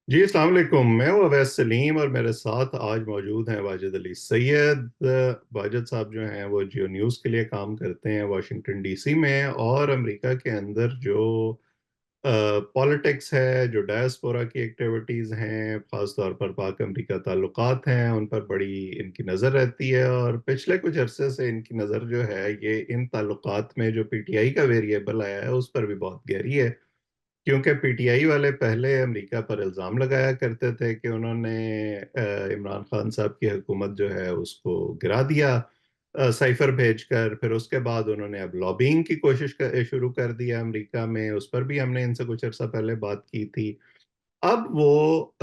जी अस्सलाम वालेकुम। मैं हूँ अवैस सलीम और मेरे साथ आज मौजूद हैं वाजिद अली सैयद। वाजिद साहब जो हैं वो जियो न्यूज़ के लिए काम करते हैं वाशिंगटन डीसी में, और अमेरिका के अंदर जो पॉलिटिक्स है, जो डायस्पोरा की एक्टिविटीज़ हैं, ख़ास तौर पर पाक अमेरिका ताल्लुकात हैं, उन पर बड़ी इनकी नज़र रहती है। और पिछले कुछ अरसे से इनकी नज़र जो है ये इन ताल्लुकात में जो पीटीआई का वेरिएबल आया है उस पर भी बहुत गहरी है। क्योंकि पीटीआई वाले पहले अमेरिका पर इल्ज़ाम लगाया करते थे कि उन्होंने इमरान खान साहब की हुकूमत जो है उसको गिरा दिया साइफर भेजकर। फिर उसके बाद उन्होंने अब लॉबिंग की कोशिश शुरू कर दिया अमेरिका में। उस पर भी हमने इनसे कुछ अर्सा पहले बात की थी। अब वो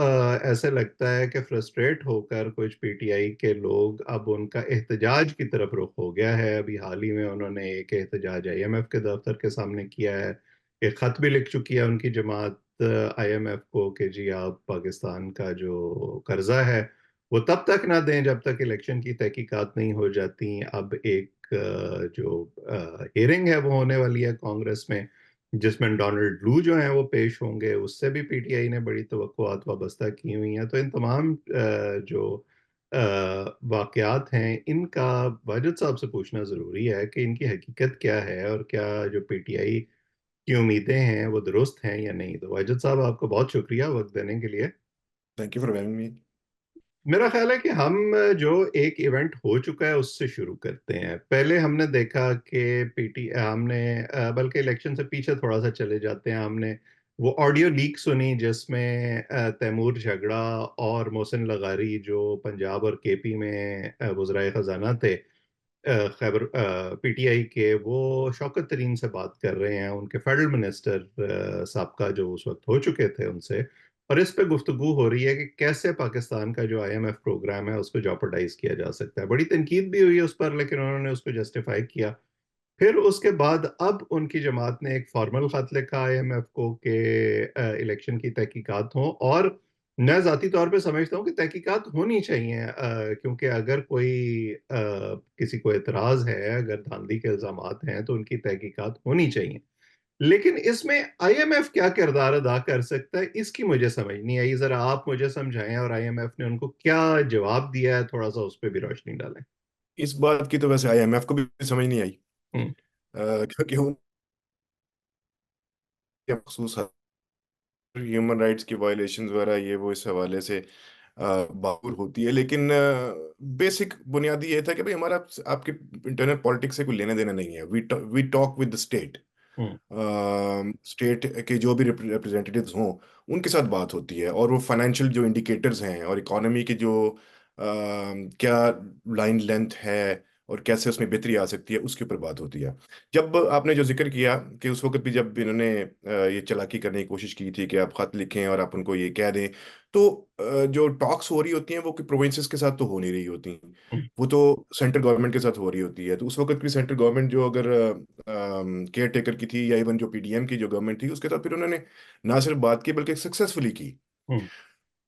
ऐसे लगता है कि फ्रस्ट्रेट होकर कुछ पीटीआई के लोग, अब उनका एहतजाज की तरफ रुख हो गया है। अभी हाल ही में उन्होंने एक एहतजाज आईएमएफ के दफ्तर के सामने किया है। एक खत भी लिख चुकी है उनकी जमात आईएमएफ को कि जी आप पाकिस्तान का जो कर्जा है वो तब तक ना दें जब तक इलेक्शन की तहकीकात नहीं हो जाती। अब एक जो हियरिंग है वो होने वाली है कांग्रेस में, जिसमें डोनाल्ड लू जो हैं वो पेश होंगे। उससे भी पीटीआई ने बड़ी तवक्कुआत वाबस्ता की हुई हैं। तो इन तमाम जो वाकयात हैं इनका वाजिद साहब से पूछना ज़रूरी है कि इनकी हकीकत क्या है और क्या जो पीटीआई की उम्मीदें हैं वो दुरुस्त हैं या नहीं। तो वाजिद साहब, आपको बहुत शुक्रिया वक्त देने के लिए। Thank you for having me. मेरा ख्याल है कि हम जो एक इवेंट हो चुका है उससे शुरू करते हैं। पहले हमने देखा कि पीटी हमने बल्कि इलेक्शन से पीछे थोड़ा सा चले जाते हैं। हमने वो ऑडियो लीक सुनी जिसमें तैमूर झगड़ा और मोहसिन लगारी जो पंजाब और केपी में वज़राए ख़जाना थे, खैबर पीटीआई के, वो शौकत तरीन से बात कर रहे हैं, उनके फेडरल मिनिस्टर साहब जो उस वक्त हो चुके थे उनसे। और इस पे गुफ्तगू हो रही है कि कैसे पाकिस्तान का जो आईएमएफ प्रोग्राम है उसको जॉपर्डाइज किया जा सकता है। बड़ी तनकीद भी हुई उस पर, लेकिन उन्होंने उसको जस्टिफाई किया। फिर उसके बाद अब उनकी जमात ने एक फॉर्मल खत लिखा आईएमएफ को कि इलेक्शन की तहकीकात हों। और मैं ज़ाती तौर पे समझता हूँ कि तहकीकात होनी चाहिए, क्योंकि अगर कोई किसी को एतराज़ है, अगर धांधली के इल्ज़ामात हैं तो उनकी तहकीकात होनी चाहिए। लेकिन इसमें आईएमएफ क्या किरदार अदा कर सकता है, इसकी मुझे समझ नहीं आई। जरा आप मुझे समझाएं, और आईएमएफ ने उनको क्या जवाब दिया है, थोड़ा सा उस पर भी रोशनी डालें। इस बात की तो वैसे आईएमएफ को भी समझ नहीं आई। हम्म। क्योंकि उनके मखसूस ह्यूमन राइट्स की वायलेशन वगैरह ये वो इस हवाले से बाहर होती है, लेकिन बेसिक बुनियादी ये था कि भाई हमारा आपके इंटरनल पॉलिटिक्स से कोई लेना देना नहीं है। We talk with the state. Hmm. State के जो भी रिप्रेजेंटेटिव्स हों उनके साथ बात होती है, और वो फाइनेंशियल जो इंडिकेटर्स हैं और इकोनॉमी की जो क्या लाइन लेंथ है और कैसे उसमें बेहतरी आ सकती है उसके ऊपर बात होती है। जब आपने जो जिक्र किया कि उस वक्त भी जब इन्होंने ये चालाकी करने की कोशिश की थी कि आप खत लिखें और आप उनको ये कह दें, तो जो टॉक्स हो रही होती हैं वो प्रोविंसेस के साथ तो हो नहीं रही होती, हम्म। वो तो सेंट्रल गवर्नमेंट के साथ हो रही होती है। तो उस वक्त की सेंट्रल गवर्नमेंट जो अगर केयर टेकर की थी या इवन जो पीडीएम की जो गवर्नमेंट थी उसके साथ फिर उन्होंने ना सिर्फ बात की बल्कि सक्सेसफुली की। हम्म।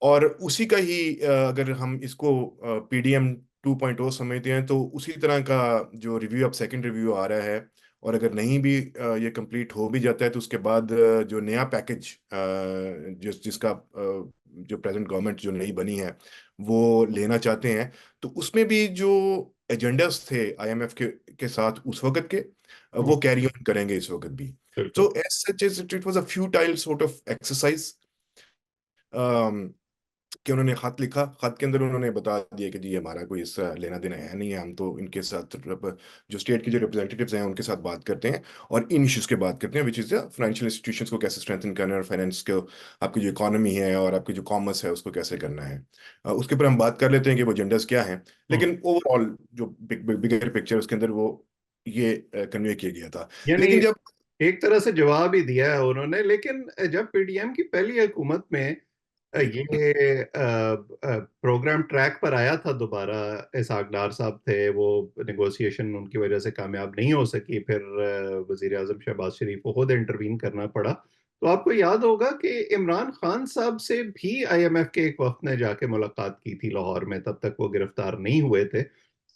और उसी का ही अगर हम इसको पीडीएम 2.0 समझते हैं तो उसी तरह का जो रिव्यू अब सेकंड रिव्यू आ रहा है। और अगर नहीं भी ये कंप्लीट हो भी जाता है तो उसके बाद जो नया पैकेज जिसका जो प्रेजेंट गवर्नमेंट जो नई बनी है वो लेना चाहते हैं, तो उसमें भी जो एजेंडास थे आईएमएफ के साथ उस वक्त के, हम्म। वो कैरी ऑन करेंगे इस वक्त भी। बिल्कुल। So as such it was a futile sort of exercise कि उन्होंने खत लिखा। खत के अंदर उन्होंने बता दिया कि जी हमारा कोई इससे लेना देना है नहीं है, हम तो इनके साथ जो स्टेट के जो रिप्रेजेंटेटिव्स हैं उनके साथ बात करते हैं और इन इश्यूज के बात करते हैं, विच इज़ फाइनेंशियल इंस्टीट्यूशंस को कैसे स्ट्रेंथन करना है और फाइनेंस को, आपकी जो इकोनॉमी है और आपकी जो कॉमर्स है उसको कैसे करना है। उसके ऊपर हम बात कर लेते हैं कि वो एजेंडास क्या हैं। हम्म। लेकिन ओवरऑल जो बिगर पिक्चर उसके अंदर वो ये कन्वे किया गया था। यानी लेकिन जब एक तरह से जवाब ही दिया है उन्होंने। लेकिन जब पीडीएम की पहली हुकूमत में ये प्रोग्राम ट्रैक पर आया था दोबारा, इसहाक डार साहब थे, वो नेगोशिएशन उनकी वजह से कामयाब नहीं हो सकी। फिर वजीर आजम शहबाज शरीफ को खुद इंटरवीन करना पड़ा। तो आपको याद होगा कि इमरान खान साहब से भी आईएमएफ के एक वक्त ने जाके मुलाकात की थी लाहौर में, तब तक वो गिरफ्तार नहीं हुए थे।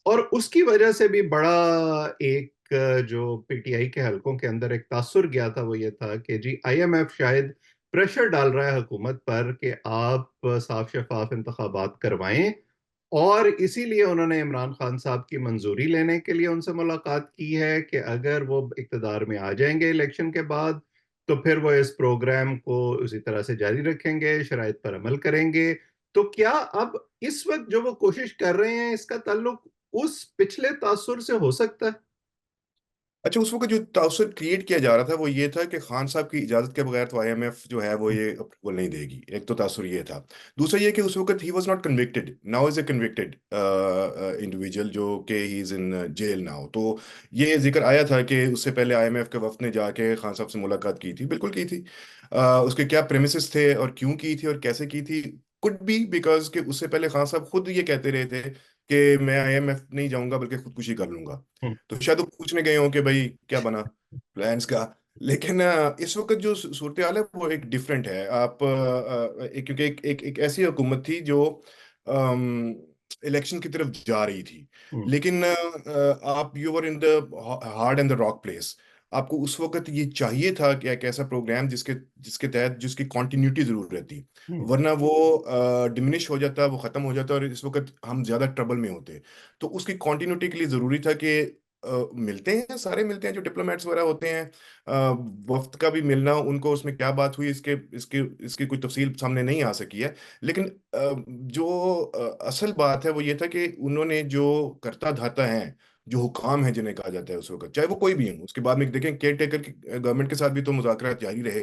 और उसकी वजह से भी बड़ा एक जो पीटीआई के हलकों के अंदर एक तासुर गया था, वो ये था कि जी आईएमएफ शायद प्रेशर डाल रहा है हुकूमत पर कि आप साफ शफाफ इंतखाबात करवाएं। और इसीलिए उन्होंने इमरान खान साहब की मंजूरी लेने के लिए उनसे मुलाकात की है कि अगर वो इक्तदार में आ जाएंगे इलेक्शन के बाद, तो फिर वो इस प्रोग्राम को उसी तरह से जारी रखेंगे, शराइत पर अमल करेंगे। तो क्या अब इस वक्त जो वो कोशिश कर रहे हैं, इसका ताल्लुक उस पिछले तासुर से हो सकता है? अच्छा, उस वक्त जो तासुर क्रिएट किया जा रहा था वो ये था कि खान साहब की इजाजत के बगैर तो आईएमएफ जो है वो ये अप्रूवल नहीं देगी। एक तो तासुर ये था। दूसरा ये कि उस वक्त he was not convicted, now is a convicted individual जो कि he is in jail now. तो ये जिक्र आया था कि उससे पहले आईएमएफ के वफद ने जाके खान साहब से मुलाकात की थी, बिल्कुल की थी। उसके क्या प्रेमिसेस थे और क्यों की थी और कैसे की थी, कुड बी बिकॉज कि उससे पहले खान साहब खुद ये कहते रहे थे कि मैं आईएमएफ नहीं जाऊंगा बल्कि खुदकुशी कर लूंगा। हम्म। तो शायद वो पूछने गए हों कि भाई क्या बना प्लान्स का। लेकिन इस वक्त जो सूरत हाल है वो एक डिफरेंट है। आप क्योंकि एक ऐसी हुकूमत थी जो इलेक्शन की तरफ जा रही थी। हम्म। लेकिन आप you were in the hard and the rock place. आपको उस वक्त ये चाहिए था कि एक ऐसा प्रोग्राम जिसके जिसके तहत जिसकी कॉन्टिन्यूटी जरूर रहती, हम्म। वरना वो डिमिनिश हो जाता, वो खत्म हो जाता और इस वक्त हम ज्यादा ट्रबल में होते। तो उसकी कॉन्टिन्यूटी के लिए जरूरी था कि मिलते हैं, सारे मिलते हैं जो डिप्लोमेट्स वगैरह होते हैं। वफ्द का भी मिलना, उनको उसमें क्या बात हुई इसके इसके इसकी कोई तफसील सामने नहीं आ सकी है। लेकिन जो असल बात है वो ये था कि उन्होंने जो करता धाता है, जो हुकाम है जिन्हें कहा जाता है उस वक्त, चाहे वो कोई भी हो, उसके बाद में देखें केयर टेकर की गवर्नमेंट के साथ भी तो मुज़ाकरात जारी रहे।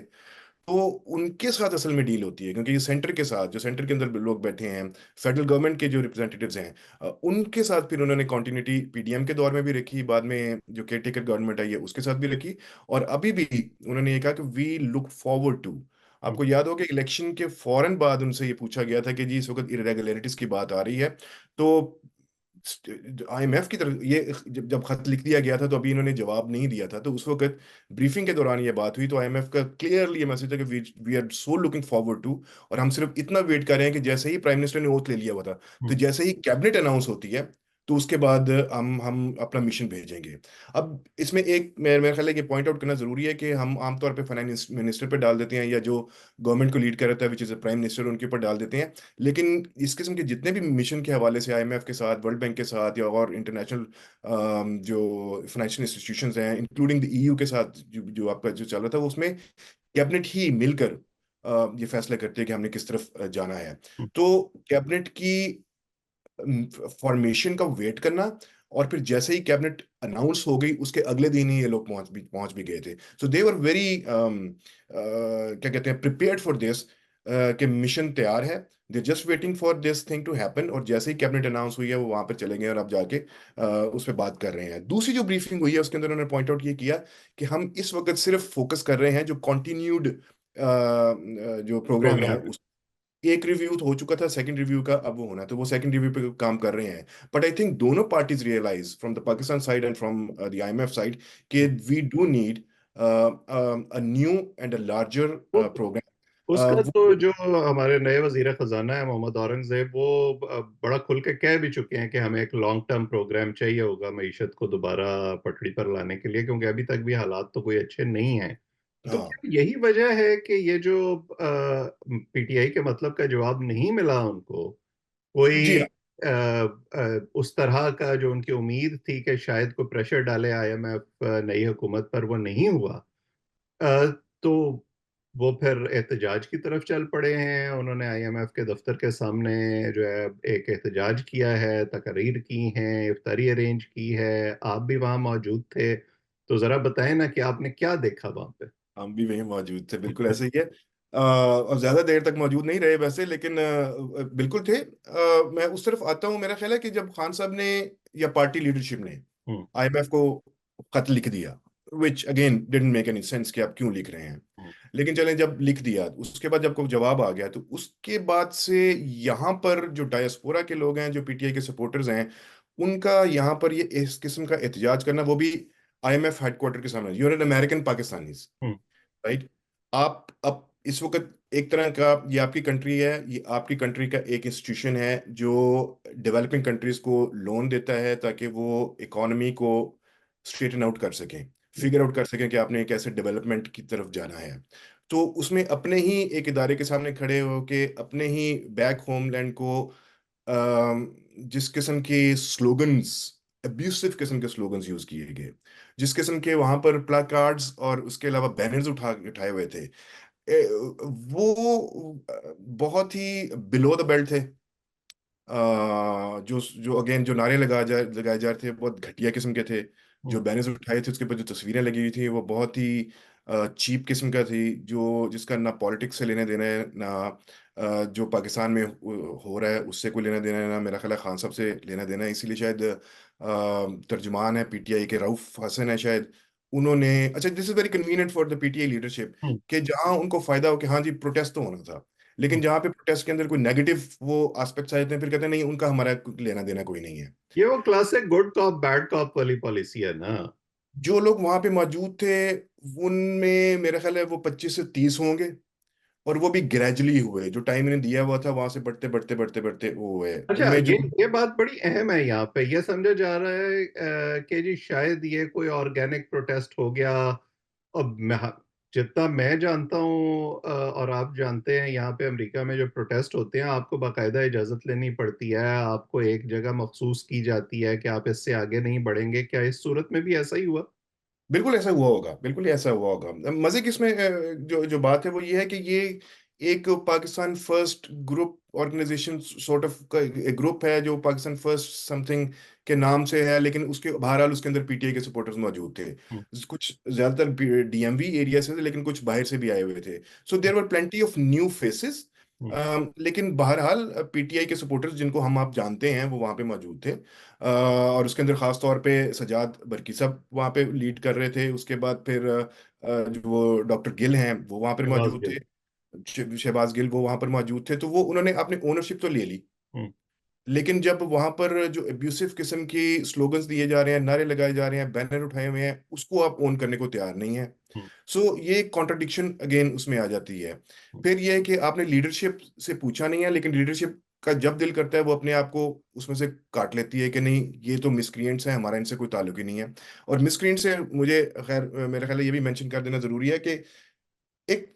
तो उनके साथ असल में डील होती है, क्योंकि ये सेंटर के साथ, जो सेंटर के अंदर लोग बैठे हैं, फेडरल गवर्नमेंट के जो रिप्रेजेंटेटिव्स हैं, उनके साथ फिर उन्होंने कंटिन्यूटी पीडीएम के दौर में भी रखी, बाद में जो केयर टेकर गवर्नमेंट आई है उसके साथ भी रखी। और अभी भी उन्होंने ये कहा कि वी लुक फॉरवर्ड टू। हम्म। आपको याद हो कि इलेक्शन के फौरन बाद उनसे ये पूछा गया था कि जी इस वक्त इरेगुलरिटीज की बात आ रही है, तो आईएमएफ की तरफ ये जब खत लिख दिया गया था तो अभी इन्होंने जवाब नहीं दिया था। तो उस वक्त ब्रीफिंग के दौरान ये बात हुई तो आईएमएफ का क्लियरली ये मैसेज था कि we are so looking forward to, और हम सिर्फ इतना वेट कर रहे हैं कि जैसे ही प्राइम मिनिस्टर ने ओथ ले लिया हुआ था, तो हम्म। जैसे ही कैबिनेट अनाउंस होती है तो उसके बाद हम अपना मिशन भेजेंगे। अब इसमें एक मेरे ख्याल है कि पॉइंट आउट करना जरूरी है कि हम आमतौर पे फाइनेंस मिनिस्टर पे डाल देते हैं, या जो गवर्नमेंट को लीड कर रहा है विच इज प्राइम मिनिस्टर, उनके ऊपर डाल देते हैं। लेकिन इस किस्म के जितने भी मिशन के हवाले से आईएमएफ के साथ, वर्ल्ड बैंक के साथ, या और इंटरनेशनल जो फाइनेंशियल इंस्टीट्यूशंस हैं इंक्लूडिंग द ईयू के साथ जो आपका जो चल रहा था, वो उसमें कैबिनेट ही मिलकर ये फैसला करती है कि हमने किस तरफ जाना है। तो कैबिनेट की फॉर्मेशन का वेट करना, और फिर जैसे ही कैबिनेट अनाउंस हो गई उसके अगले दिन ही ये लोग पहुंच भी गए थे। सो दे वर वेरी क्या कहते हैं, प्रिपेयर्ड फॉर दिस, कि मिशन तैयार है, they just waiting for this thing to happen, और जैसे ही कैबिनेट अनाउंस हुई है वो वहां पर चले गए और अब जाके उस पर बात कर रहे हैं। दूसरी जो ब्रीफिंग हुई है उसके अंदर उन्होंने पॉइंट आउट ये किया कि हम इस वक्त सिर्फ फोकस कर रहे हैं जो कॉन्टिन्यूड जो प्रोग्राम है। प्रोग्राम। एक रिव्यू तो हो चुका था, सेकंड रिव्यू का अब वो होना है, तो वो सेकंड रिव्यू पे काम कर रहे हैं। बट आई थिंक दोनों parties realise from the Pakistan side and from the IMF side कि we do need a new and a larger उसका प्रोग्राम। तो जो हमारे नए वजीर खजाना है मोहम्मद औरंगजेब, वो बड़ा खुल के कह भी चुके हैं कि हमें एक लॉन्ग टर्म प्रोग्राम चाहिए होगा मईशत को दोबारा पटड़ी पर लाने के लिए, क्योंकि अभी तक भी हालात तो कोई अच्छे नहीं हैं। तो हाँ क्या यही वजह है कि ये जो पीटीआई के मतलब का जवाब नहीं मिला उनको, जी कोई हाँ। उस तरह का जो उनकी उम्मीद थी कि शायद कोई प्रेशर डाले आईएमएफ नई हुकूमत पर, वो नहीं हुआ? अ, तो वो फिर एहतजाज की तरफ चल पड़े हैं। उन्होंने आईएमएफ के दफ्तर के सामने जो है एक एहतजाज किया है, तकरीर की हैं, इफ्तारी अरेंज की है। आप भी वहां मौजूद थे, तो जरा बताएं ना कि आपने क्या देखा वहां पे। हम भी वहीं मौजूद थे, बिल्कुल ऐसे ही है। और ज्यादा देर तक मौजूद नहीं रहे वैसे, लेकिन बिल्कुल थे। मैं उस तरफ आता हूँ। मेरा ख्याल है कि जब खान साहब ने या पार्टी लीडरशिप ने हम्म। आईएमएफ को खत लिख दिया, which again didn't make any sense कि आप क्यों लिख रहे हैं, हम्म। लेकिन चलें, जब लिख दिया उसके बाद जब कोई जवाब आ गया, तो उसके बाद से यहाँ पर जो डायस्पोरा के लोग हैं, जो पीटीआई के सपोर्टर्स हैं, उनका यहाँ पर ये इस किस्म का एहतजाज करना, वो भी आईएमएफ हेडक्वार्टर के सामने, यूनियन अमेरिकन पाकिस्तानीज, हम्म। राइट। आप अब इस वक्त एक तरह का, ये आपकी कंट्री है, ये आपकी कंट्री का एक इंस्टीट्यूशन है जो डेवलपिंग कंट्रीज को लोन देता है ताकि वो इकोनॉमी को स्ट्रेटन आउट कर सकें, फिगर आउट कर सकें कि आपने एक ऐसे डेवलपमेंट की तरफ जाना है। तो उसमें अपने ही एक इदारे के सामने खड़े होके अपने ही बैक होमलैंड को जिस किस्म के स्लोगन्स, अब्यूसिव किस्म के स्लोगन्स यूज किए गए, जिस किस्म के वहां पर प्लाकार्ड्स और उसके अलावा बैनर्स उठाए हुए थे, वो बहुत ही बिलो द बेल्ट थे। जो जो अगेन जो नारे लगाए जा रहे थे बहुत घटिया किस्म के थे। जो हम्म, बैनर्स उठाए थे उसके ऊपर जो तस्वीरें लगी हुई थी वो बहुत ही चीप किस्म का थी, जो जिसका ना पॉलिटिक्स से लेने देना है, ना जो पाकिस्तान में हो रहा है उससे कोई लेना देना है, ना मेरा ख्याल है खान साहब से लेना देना है। इसीलिए शायद तर्जुमान है पीटीआई के रऊफ हसन है शायद, उन्होंने, अच्छा this is very convenient for the PTI leadership, hmm, कि जहां उनको फायदा हो कि हाँ जी प्रोटेस्ट तो होना था, लेकिन हम्म। जहां पे प्रोटेस्ट के अंदर कोई नेगेटिव वो एस्पेक्ट्स आ जाते हैं फिर कहते हैं नहीं उनका हमारा लेना देना कोई नहीं है। ये वो classic good cop bad cop वाली पॉलिसी है ना। जो लोग वहां पे मौजूद थे उनमें मेरा ख्याल है वो 25 से 30 होंगे, और वो भी ग्रेजुअली हुए, जो टाइम इन्हें दिया हुआ था वहां से बढ़ते बढ़ते बढ़ते बढ़ते वो हुए अच्छा, उनमें जो। ये बात बड़ी अहम है। यहाँ पे ये समझा जा रहा है कि जी शायद ये कोई ऑर्गेनिक प्रोटेस्ट हो गया। अब जितना मैं जानता हूँ और आप जानते हैं, यहाँ पे अमेरिका में जो प्रोटेस्ट होते हैं आपको बाकायदा इजाजत लेनी पड़ती है, आपको एक जगह मखसूस की जाती है कि आप इससे आगे नहीं बढ़ेंगे। क्या इस सूरत में भी ऐसा ही हुआ? बिल्कुल ऐसा हुआ होगा, बिल्कुल ऐसा हुआ होगा। मजे की इसमें जो जो बात है वो ये है कि ये एक Pakistan first group organisation sort of का एक ग्रुप है जो पाकिस्तान फर्स्ट समथिंग के नाम से है, लेकिन उसके बहरहाल उसके अंदर पीटीआई के सपोर्टर्स मौजूद थे। हम्म, कुछ ज्यादातर डीएमवी एरिया से थे, लेकिन कुछ बाहर से भी आए हुए थे। So there were plenty of new faces. Hmm, लेकिन बहरहाल पीटीआई के सपोर्टर्स जिनको हम आप जानते हैं वो वहां पे मौजूद थे। और उसके अंदर खास तौर पे सजाद बरकी साहब वहाँ पे लीड कर रहे थे। उसके बाद फिर जो वो डॉक्टर गिल हैं वो वहाँ पर शहबाज मौजूद गिल। थे, शहबाज गिल वो वहाँ पर मौजूद थे। तो वो उन्होंने अपनी ओनरशिप तो ले ली, हम्म, लेकिन जब वहाँ पर जो एब्यूसिव किस्म की स्लोगन्स दिए जा रहे हैं, नारे लगाए जा रहे हैं, बैनर उठाए हुए हैं, उसको आप ओन करने को तैयार नहीं है। हम्म, सो ये कॉन्ट्रडिक्शन अगेन उसमें आ जाती है। हम्म, फिर ये है कि आपने लीडरशिप से पूछा नहीं है, लेकिन लीडरशिप का जब दिल करता है वो अपने आप को उसमें से काट लेती है कि नहीं ये तो मिसक्रिएंट्स हैं, हमारा इनसे कोई ताल्लुक ही नहीं है। और मिसक्रिएंट से मुझे खैर मेरा ख्याल है ये भी मेंशन कर देना जरूरी है कि एक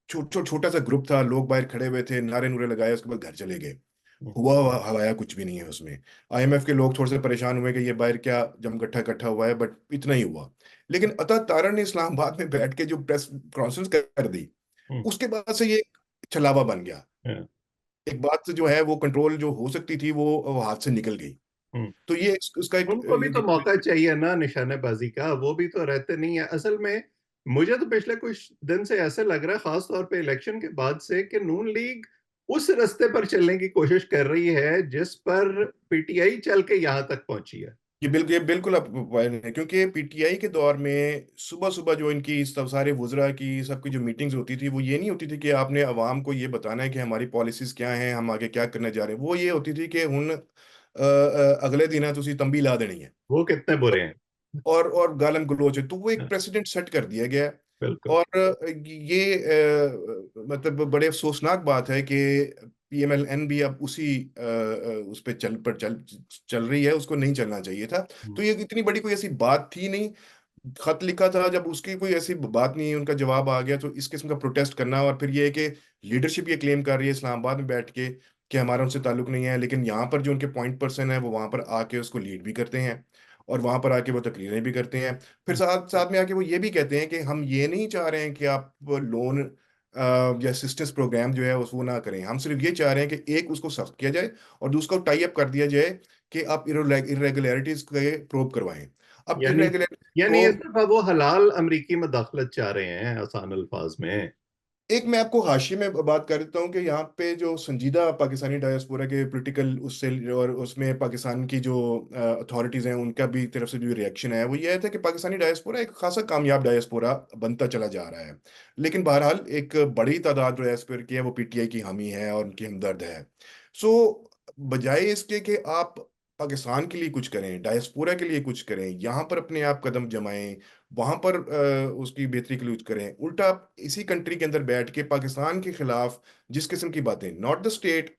छोटा सा ग्रुप था, लोग बाहर खड़े हुए थे, नारे नूरे लगाए, उसके बाद घर चले गए। हम्म, हवाया कुछ भी नहीं है उसमें। आईएमएफ के लोग थोड़े से परेशान हुए कि ये बाहर क्या जमगट्ठा इकट्ठा हुआ है, बट इतना ही हुआ। लेकिन अतः तारण ने इस्लामाबाद में बैठ के जो प्रेस कॉन्फ्रेंस कर दी, हम्म, उसके बाद से ये छलावा बन गया। हम्म, एक बात से जो है वो कंट्रोल जो हो सकती थी वो हाथ से निकल गई। हम्म। तो ये उसका एक उनको भी तो मौका चाहिए ना निशानेबाजी का, वो भी तो रहते नहीं है असल में। मुझे तो पिछले कुछ दिन से ऐसे लग रहा है, खास तौर पे इलेक्शन के बाद से, कि नून लीग उस रास्ते पर चलने की कोशिश कर रही है जिस पर पीटीआई चल के यहां तक पहुंची है। ये बिल्कुल आप पॉइंट है, क्योंकि पीटीआई के दौर में सुबह सुबह जो इनकी सब सारे वुजरा की सबकी जो मीटिंग्स होती थी वो ये नहीं होती थी कि आपने अवाम को ये बताना है कि हमारी पॉलिसीज क्या हैं, हम आगे क्या करने जा रहे हैं। वो ये होती थी कि हुन अगले दिन है तुसी तंबी ला देनी है, वो कितने बुरे हैं। और गालम गलोच है। तो वो एक हाँ, प्रेसिडेंट सेट कर दिया गया है। बिल्कुल। और ये मतलब बड़े अफसोसनाक बात है कि पीएमएलएन भी अब उसी उस पे चल रही है, उसको नहीं चलना चाहिए था। हम्म, तो ये इतनी बड़ी कोई ऐसी बात थी नहीं। खत लिखा था जब, उसकी कोई ऐसी बात नहीं, उनका जवाब आ गया। तो इस किस्म का प्रोटेस्ट करना, और फिर ये है कि लीडरशिप ये क्लेम कर रही है इस्लामाबाद में बैठ के कि हमारा उनसे ताल्लुक नहीं है, लेकिन यहाँ पर जो उनके पॉइंट पर्सन है वो वहां पर आके उसको लीड भी करते हैं, और वहां पर आके वो तकरीरें भी करते हैं। फिर साथ साथ में आके वो ये भी कहते हैं कि हम ये नहीं चाह रहे हैं कि आप लोन या असिस्टेंस प्रोग्राम जो है वो ना करें, हम सिर्फ ये चाह रहे हैं कि एक उसको सख्त किया जाए और दूसरा टाई अप कर दिया जाए कि आप इरेगुलरिटीज के प्रोब करवाएं। अब यानी इरेगुलरिटीज यानी ये प्रोब, सिर्फ अब वो हलाल अमरीकी मदाखलत चाह रहे हैं आसान अल्फाज में। एक मैं आपको हाशिए में बात कर देता हूँ कि यहाँ पे जो संजीदा पाकिस्तानी डायस्पोरा के पॉलिटिकल उससे और उसमें पाकिस्तान की जो अथॉरिटीज़ हैं उनका भी तरफ से जो रिएक्शन है वो ये था कि पाकिस्तानी डायस्पोरा एक खासा कामयाब डायस्पोरा बनता चला जा रहा है। लेकिन बहरहाल एक बड़ी तादाद जो डायस्पोरा की है वो पीटीआई की हामी है और उनकी हमदर्द है। सो बजाय इसके कि आप पाकिस्तान के लिए कुछ करें, डायस्पोरा के लिए कुछ करें, यहाँ पर अपने आप कदम जमाएं, वहां पर उसकी बेहतरी के लिए कुछ करें, उल्टा आप इसी कंट्री के अंदर बैठ के पाकिस्तान के खिलाफ जिस किस्म की बातें, not the state,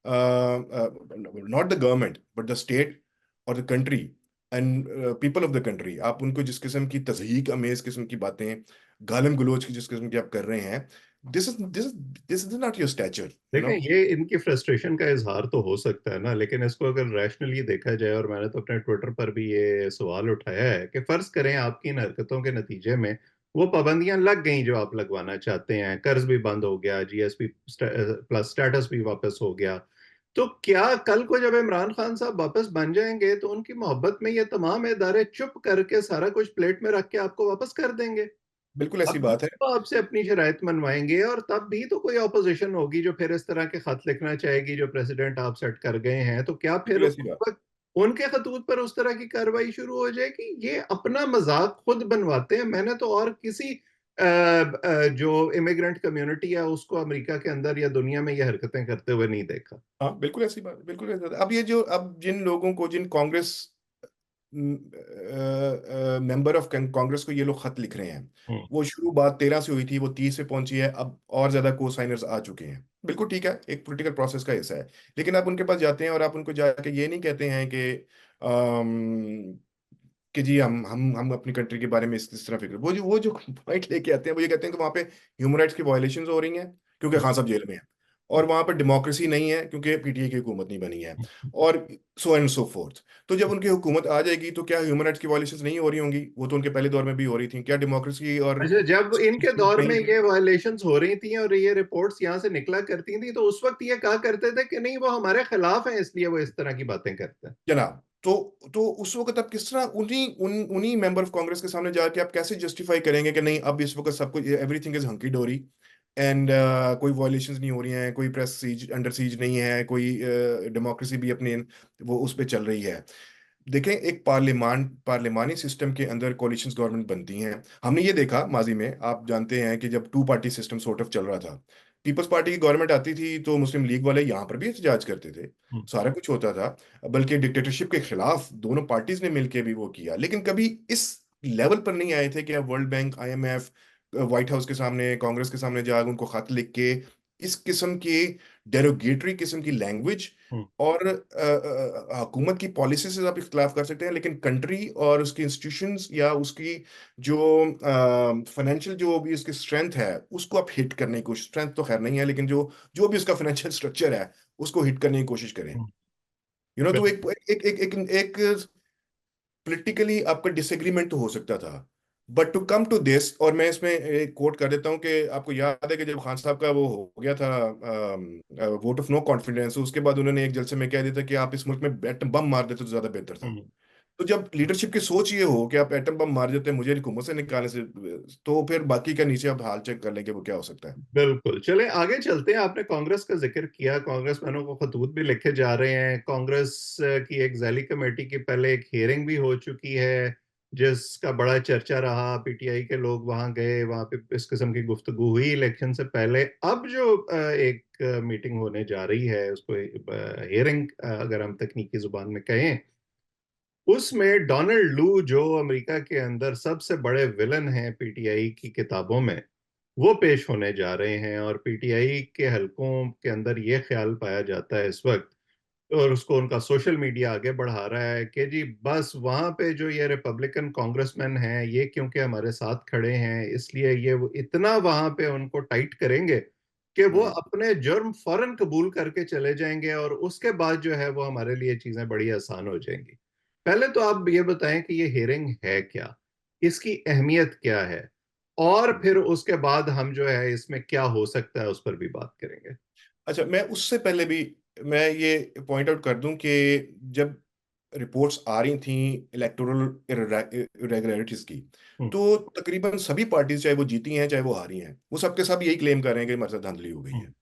not the government but the state और the country, and people of the country, आप उनको जिस किस्म की तजहीक अमेज किस्म की बातें, गालम गलोच की जिस किस्म की आप कर रहे हैं, this is not your stature, you देखें, नो। ये इनकी फ्रस्ट्रेशन का इजहार तो हो सकता है ना, लेकिन इसको अगर रैशनली देखा जाए, और मैंने तो अपने ट्विटर पर भी ये सवाल उठाया है कि फर्ज करें आपकी इन हरकतों के नतीजे में वो पाबंदियां लग गई जो आप लगवाना चाहते हैं, कर्ज भी बंद हो गया, जीएसपी प्लस स्टेटस भी वापस हो गया, तो क्या कल को जब इमरान खान साहब वापस बन जाएंगे तो उनकी मोहब्बत में ये तमाम इदारे चुप करके सारा कुछ प्लेट में रख के आपको वापस कर देंगे? बिल्कुल ऐसी अब भी बात है। तो आपसे अपनी शराइत मनवाएंगे, और तब भी तो कोई ऑपोजिशन होगी जो फिर इस तरह के खत लिखना चाहेगी जो प्रेसिडेंट आप सेट कर गए हैं, तो क्या फिर बिल्कुल ऐसी उस बात। वक्त उनके खतूत पर उस तरह की कार्रवाई शुरू हो जाएगी? ये अपना मजाक खुद बनवाते हैं। मैंने तो और किसी जो इमिग्रेंट कम्युनिटी है उसको अमेरिका के अंदर या दुनिया में ये हरकतें करते हुए नहीं देखा। हाँ बिल्कुल ऐसी बात, बिल्कुल ऐसी बात। अब ये जो, अब जिन लोगों को, जिन कांग्रेस मेंबर ऑफ कांग्रेस को ये लोग खत लिख रहे हैं, हम्म। वो शुरू बात 13 से हुई थी, वो 30 पे पहुंची है, अब और ज्यादा को साइनर्स आ चुके हैं। बिल्कुल ठीक है, एक पॉलिटिकल प्रोसेस का हिस्सा है। लेकिन आप उनके पास जाते हैं और आप उनको जाके ये नहीं कहते हैं कि जी हम अपनी कंट्री के बारे में इस तरह फिक्र, वो जो पॉइंट लेके आते हैं, वो ये कहते हैं कि वहाँ पे ह्यूमन राइट्स की वायलेशन हो रही हैं क्योंकि खान साहब जेल में है, और वहाँ पर डेमोक्रेसी नहीं है क्योंकि पीटीआई की हुकूमत नहीं बनी है, और सो एंड सो फोर्थ। तो जब उनकी हुकूमत आ जाएगी तो क्या ह्यूमन राइट्स की वायलेशन नहीं हो रही होंगी? वो तो उनके पहले दौर में भी हो रही थी। क्या डेमोक्रेसी और अच्छा, जब इनके दौर में नहीं? ये वायलेशंस हो रही थी और ये रिपोर्ट्स यहाँ से निकला करती थी, तो उस वक्त ये कहा करते थे कि नहीं वो हमारे खिलाफ हैं इसलिए वो इस तरह की बातें करते हैं। जनाब, तो उस वक्त आप किस तरह उन्हीं मेंबर ऑफ कांग्रेस के सामने जाके आप कैसे जस्टिफाई करेंगे कि नहीं अब इस वक्त सब कुछ, एवरीथिंग इज हंकी डोरी, एंड कोई वॉयलेशंस नहीं हो रही हैं, कोई प्रेस सीज अंडर सीज नहीं है, कोई डेमोक्रेसी भी अपने वो उस पर चल रही है। देखें, एक पार्लिमानी सिस्टम के अंदर कोalitions गवर्नमेंट बनती हैं। हमने ये देखा माजी में, आप जानते हैं कि जब two party system sort of चल रहा था, पीपल्स पार्टी की गवर्नमेंट आती थी तो मुस्लिम लीग वाले यहाँ पर भी एहतजाज करते थे, हम्म। सारा कुछ होता था, बल्कि डिक्टेटरशिप के खिलाफ दोनों पार्टीज ने मिलकर भी वो किया, लेकिन कभी इस लेवल पर नहीं आए थे कि आप world bank, IMF, white house के सामने, कांग्रेस के सामने जाकर उनको खत लिख के इस किस्म की डेरोगेटरी किस्म की लैंग्वेज, हम्म। और हुकूमत की पॉलिसी से आप इख्तलाफ कर सकते हैं, लेकिन कंट्री और उसकी इंस्टीट्यूशंस या उसकी जो फाइनेंशियल जो भी उसकी स्ट्रेंथ है उसको आप हिट करने की कोशिश, स्ट्रेंथ तो खैर नहीं है, लेकिन जो जो भी उसका फाइनेंशियल स्ट्रक्चर है उसको हिट करने की कोशिश करें, हम्म। तो बिल्कुल। एक पॉलिटिकली आपका डिसएग्रीमेंट तो हो सकता था, but to come to this, और मैं इसमें एक कोट कर देता हूँ कि आपको याद है कि जब खान साहब का वो हो गया था वोट ऑफ नो कॉन्फिडेंस, उसके बाद उन्होंने एक जलसे में कह दिया था कि आप इस मुल्क में एटम बम मार देते तो ज्यादा बेहतर था। हम्म। तो जब लीडरशिप की सोच ये हो कि आप एटम बम मार देते हैं मुझे हुकूमत से निकालने से, तो फिर बाकी का नीचे आप हाल चेक कर लेंगे वो क्या हो सकता है। बिल्कुल, चले आगे चलते हैं। आपने कांग्रेस का जिक्र किया, कांग्रेसमैनों को खतूत भी लिखे जा रहे हैं। कांग्रेस की एक जैली कमेटी की पहले एक हियरिंग भी हो चुकी है जिसका बड़ा चर्चा रहा, पीटीआई के लोग वहां गए, वहां पे इस किस्म की गुफ्तगू हुई इलेक्शन से पहले। अब जो एक मीटिंग होने जा रही है, उसको हियरिंग अगर हम तकनीकी जुबान में कहें, उसमें डोनाल्ड लू जो अमेरिका के अंदर सबसे बड़े विलन हैं पीटीआई की किताबों में, वो पेश होने जा रहे हैं। और पीटीआई के हलकों के अंदर ये ख्याल पाया जाता है इस वक्त, और उसको उनका सोशल मीडिया आगे बढ़ा रहा है कि जी बस वहां पे जो ये रिपब्लिकन कांग्रेसमैन हैं ये क्योंकि हमारे साथ खड़े हैं इसलिए ये वो इतना वहां पे उनको टाइट करेंगे कि वो हम्म। अपने जुर्म फौरन कबूल करके चले जाएंगे, और उसके बाद जो है वो हमारे लिए चीजें बड़ी आसान हो जाएंगी। पहले तो आप ये बताएं कि ये हियरिंग है क्या, इसकी अहमियत क्या है, और फिर उसके बाद हम जो है इसमें क्या हो सकता है उस पर भी बात करेंगे। अच्छा, मैं उससे पहले भी मैं ये पॉइंट आउट कर दूं कि जब रिपोर्ट्स आ रही थी इलेक्टोरल इरेगुलरिटीज की, हम्म। तो तकरीबन सभी पार्टीज, चाहे वो जीती हैं चाहे वो हारी हैं, वो सबके सब यही क्लेम कर रहे हैं कि हमारे साथ धांधली हो गई हम्म। है,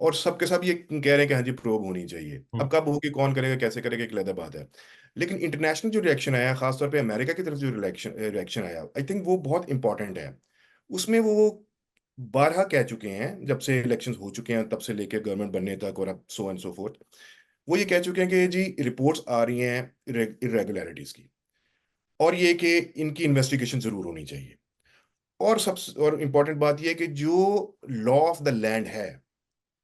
और सबके सब ये कह रहे हैं कि हाँ जी प्रोब होनी चाहिए। हम्म। अब कब होगी, कौन करेगा, कैसे करेगा, एक अलग बात है। लेकिन इंटरनेशनल जो रिएक्शन आया, खासतौर पे अमेरिका की तरफ जो रिएक्शन रिएक्शन आया, आई थिंक वो बहुत इंपॉर्टेंट है। उसमें वो बारहा कह चुके हैं, जब से इलेक्शंस हो चुके हैं तब से लेकर गवर्नमेंट बनने तक, और अब सो एंड सो फोर्थ, वो ये कह चुके हैं कि जी रिपोर्ट्स आ रही हैं इरेगुलरिटीज की, और ये कि इनकी इन्वेस्टिगेशन जरूर होनी चाहिए, और सब, और इम्पॉर्टेंट बात यह है कि जो लॉ ऑफ द लैंड है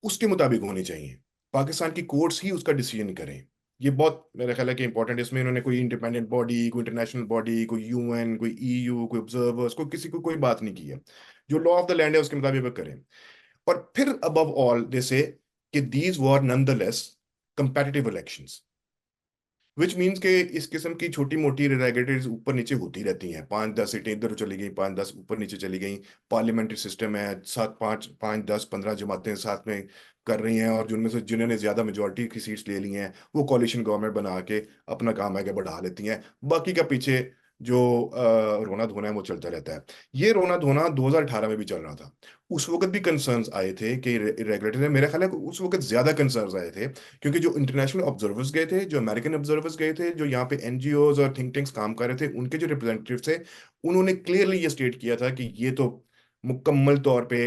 उसके मुताबिक होनी चाहिए, पाकिस्तान की कोर्ट्स ही उसका डिसीजन करें। ये बहुत मेरा ख्याल है कि इंपॉर्टेंट है। इसमें इन्होंने कोई इंडिपेंडेंट बॉडी, कोई इंटरनेशनल बॉडी, कोई यूएन, कोई ईयू, कोई ऑब्जर्वर्स, को किसी को कोई बात नहीं की है। जो लॉ ऑफ द लैंड है उसके मुताबिक वो करें। और फिर अबव ऑल दे से कि these were nonetheless competitive elections, which means के इस किस्म की छोटी मोटी इरेगुलरिटीज ऊपर नीचे होती रहती हैं। 5-10 सीटें इधर चली गई, 5-10 ऊपर नीचे चली गई। पार्लियामेंट्री सिस्टम है, 7, 5, 5, 10, 15 जमातें साथ में कर रही हैं, और जिनमें से जिन्होंने ज्यादा मेजोरिटी की सीट्स ले ली हैं वो कॉलिशन गवर्नमेंट बना के अपना काम आगे बढ़ा लेती हैं। बाकी का पीछे जो रोना धोना है वो चलता रहता है। ये रोना धोना 2018 में भी चल रहा था। उस वक्त भी कंसर्न्स आए थे कि रेगुलेटर ने, मेरा ख्याल है कि उस वक्त ज्यादा कंसर्न्स आए थे, क्योंकि जो इंटरनेशनल ऑब्जर्वर्स गए थे, जो अमेरिकन ऑब्जर्वर्स गए थे, जो यहाँ पे एनजीओज और थिंक टैंक्स काम कर रहे थे, उनके जो रिप्रेजेंटेटिव थे, उन्होंने क्लियरली ये स्टेट किया था कि ये तो मुकम्मल तौर पे